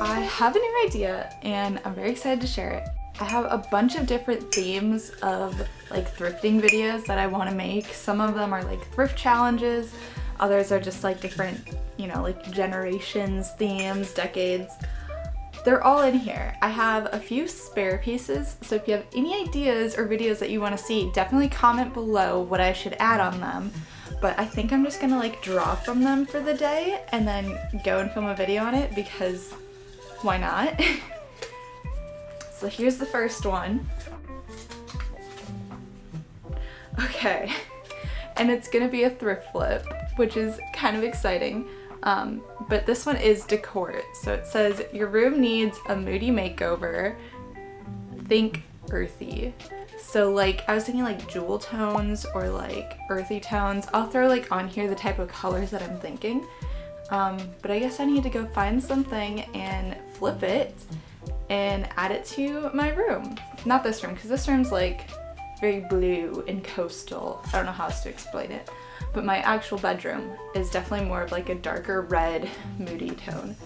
I have a new idea and I'm very excited to share it. I have a bunch of different themes of like thrifting videos that I want to make. Some of them are like thrift challenges, others are just like different, you know, like generations, themes, decades. They're all in here. I have a few spare pieces, so if you have any ideas or videos that you want to see, definitely comment below what I should add on them. But I think I'm just gonna like draw from them for the day and then go and film a video on it because why not? So here's the first one. Okay, and it's gonna be a thrift flip, which is kind of exciting. But this one is decor. So it says, your room needs a moody makeover. Think earthy. So like, I was thinking like jewel tones or like earthy tones. I'll throw like on here the type of colors that I'm thinking. But I guess I need to go find something and flip it and add it to my room. Not this room, because this room's like very blue and coastal. I don't know how else to explain it. But my actual bedroom is definitely more of like a darker red, moody tone.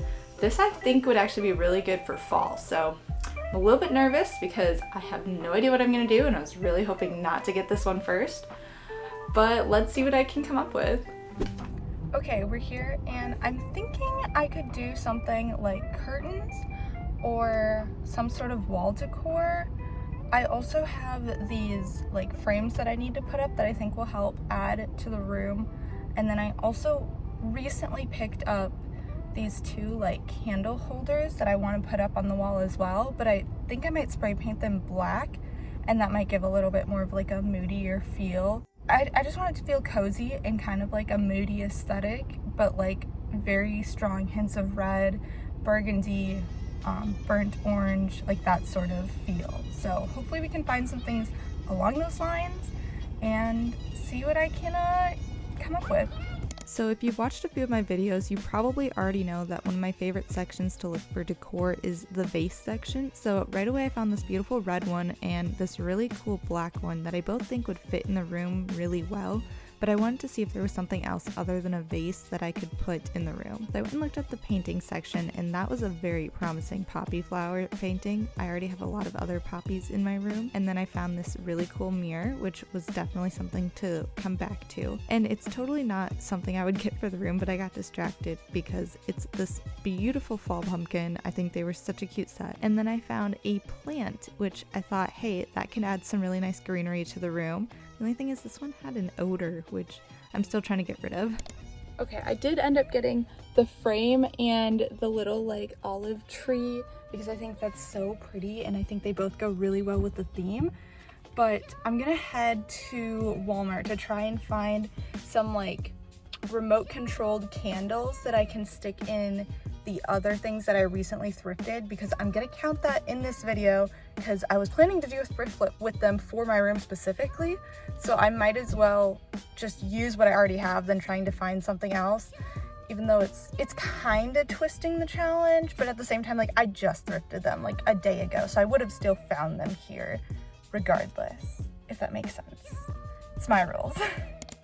This I think would actually be really good for fall. So I'm a little bit nervous because I have no idea what I'm gonna do and I was really hoping not to get this one first. But let's see what I can come up with. Okay, we're here and I'm thinking I could do something like curtains or some sort of wall decor. I also have these like frames that I need to put up that I think will help add to the room. And then I also recently picked up these two like candle holders that I want to put up on the wall as well, but I think I might spray paint them black and that might give a little bit more of like a moodier feel. I just want it to feel cozy and kind of like a moody aesthetic, but like very strong hints of red, burgundy, burnt orange, like that sort of feel. So hopefully we can find some things along those lines and see what I can come up with. So if you've watched a few of my videos, you probably already know that one of my favorite sections to look for decor is the vase section. So right away I found this beautiful red one and this really cool black one that I both think would fit in the room really well. But I wanted to see if there was something else other than a vase that I could put in the room. So I went and looked at the painting section and that was a very promising poppy flower painting. I already have a lot of other poppies in my room. And then I found this really cool mirror, which was definitely something to come back to. And it's totally not something I would get for the room, but I got distracted because it's this beautiful fall pumpkin. I think they were such a cute set. And then I found a plant, which I thought, hey, that can add some really nice greenery to the room. The only thing is this one had an odor, which I'm still trying to get rid of. Okay, I did end up getting the frame and the little like olive tree because I think that's so pretty and I think they both go really well with the theme. But I'm gonna head to Walmart to try and find some like remote controlled candles that I can stick in the other things that I recently thrifted, because I'm gonna count that in this video because I was planning to do a thrift flip with them for my room specifically, so I might as well just use what I already have than trying to find something else, even though it's kind of twisting the challenge, but at the same time, like, I just thrifted them like a day ago, so I would have still found them here regardless, if that makes sense. It's my rules.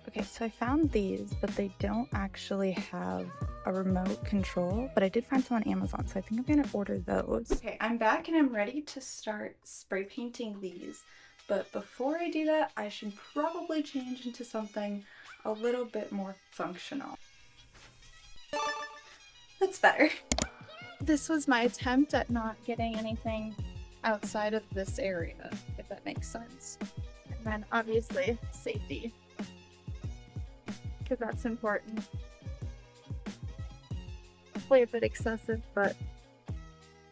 Okay, so I found these, but they don't actually have a remote control, but I did find some on Amazon, so I think I'm gonna order those. Okay, I'm back and I'm ready to start spray painting these, but before I do that, I should probably change into something a little bit more functional. That's better. This was my attempt at not getting anything outside of this area, if that makes sense. And then obviously safety, because that's important. Hopefully a bit excessive, but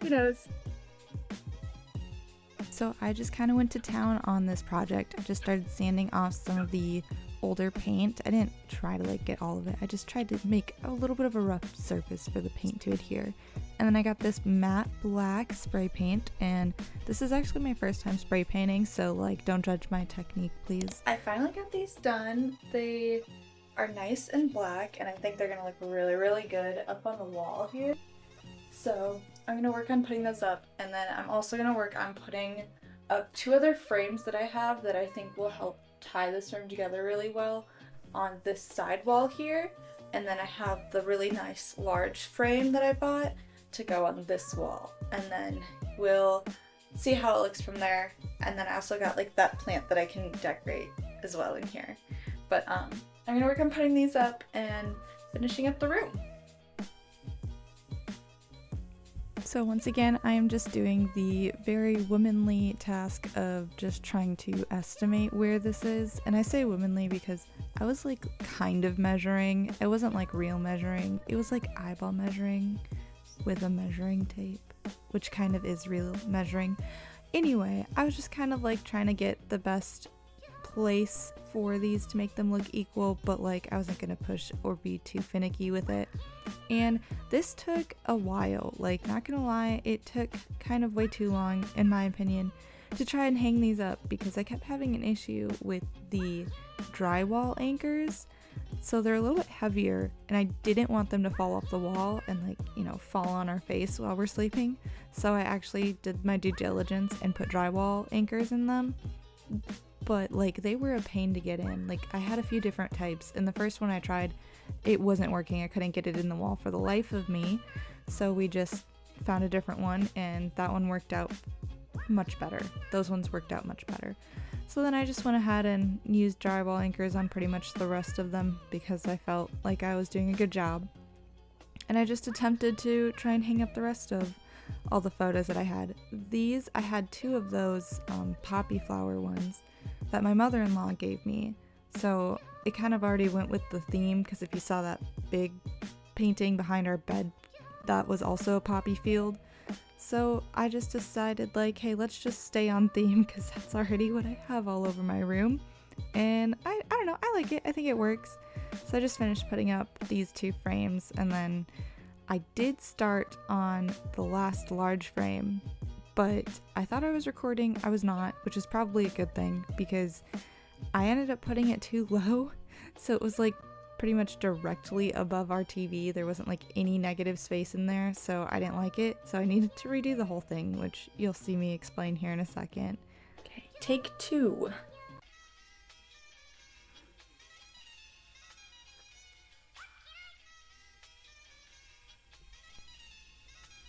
who knows. So I just kind of went to town on this project. I just started sanding off some of the older paint. I didn't try to like get all of it. I just tried to make a little bit of a rough surface for the paint to adhere. And then I got this matte black spray paint, and this is actually my first time spray painting, so like don't judge my technique, please. I finally got these done. They are nice and black, and I think they're gonna look really, really good up on the wall here. So I'm gonna work on putting those up, and then I'm also gonna work on putting up two other frames that I have that I think will help tie this room together really well on this side wall here. And then I have the really nice large frame that I bought to go on this wall, and then we'll see how it looks from there. And then I also got like that plant that I can decorate as well in here. But I'm gonna work on putting these up and finishing up the room. So once again, I am just doing the very womanly task of just trying to estimate where this is. And I say womanly because I was like kind of measuring. It wasn't like real measuring. It was like eyeball measuring with a measuring tape, which kind of is real measuring. Anyway, I was just kind of like trying to get the best place for these to make them look equal, but like I wasn't gonna push or be too finicky with it. And this took a while, like not gonna lie, it took kind of way too long in my opinion to try and hang these up because I kept having an issue with the drywall anchors. So they're a little bit heavier and I didn't want them to fall off the wall and like, you know, fall on our face while we're sleeping. So I actually did my due diligence and put drywall anchors in them. But like they were a pain to get in. Like I had a few different types, and the first one I tried, it wasn't working. I couldn't get it in the wall for the life of me. So we just found a different one, and that one worked out much better. Those ones worked out much better. So then I just went ahead and used drywall anchors on pretty much the rest of them because I felt like I was doing a good job. And I just attempted to try and hang up the rest of all the photos that I had. I had 2 of those poppy flower ones that my mother-in-law gave me. So it kind of already went with the theme because if you saw that big painting behind our bed, that was also a poppy field. So I just decided like, hey, let's just stay on theme because that's already what I have all over my room. And I don't know, I like it. I think it works. So I just finished putting up these 2 frames, and then I did start on the last large frame, but I thought I was recording. I was not, which is probably a good thing because I ended up putting it too low. So it was like pretty much directly above our TV. There wasn't like any negative space in there, so I didn't like it. So I needed to redo the whole thing, which you'll see me explain here in a second. Okay, take 2.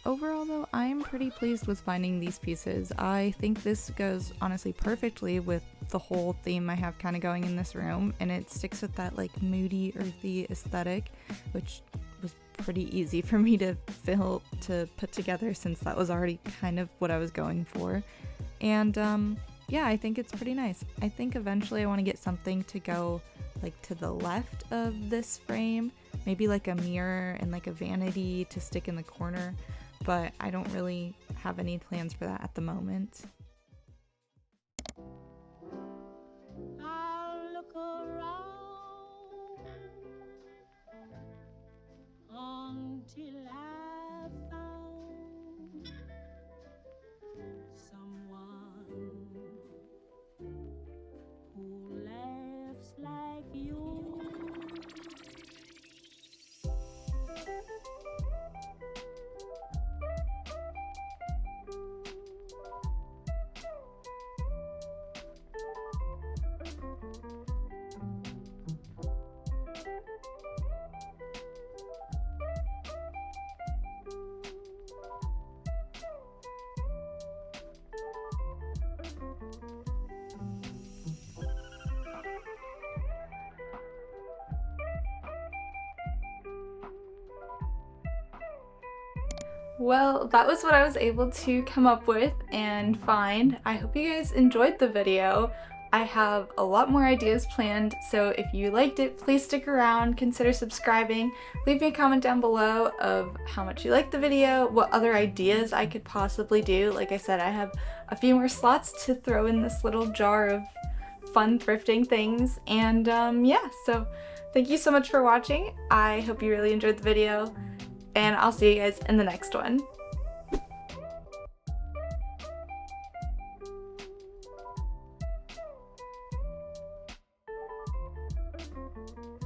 Overall though, I am pretty pleased with finding these pieces. I think this goes honestly perfectly with the whole theme I have kind of going in this room, and it sticks with that like moody, earthy aesthetic, which was pretty easy for me to put together since that was already kind of what I was going for. And yeah, I think it's pretty nice. I think eventually I want to get something to go like to the left of this frame, maybe like a mirror and like a vanity to stick in the corner. But I don't really have any plans for that at the moment. I'll look around until I found someone who laughs like you. Well, that was what I was able to come up with and find. I hope you guys enjoyed the video. I have a lot more ideas planned, so if you liked it, please stick around, consider subscribing, leave me a comment down below of how much you liked the video, what other ideas I could possibly do. Like I said, I have a few more slots to throw in this little jar of fun thrifting things, and yeah, so thank you so much for watching. I hope you really enjoyed the video, and I'll see you guys in the next one.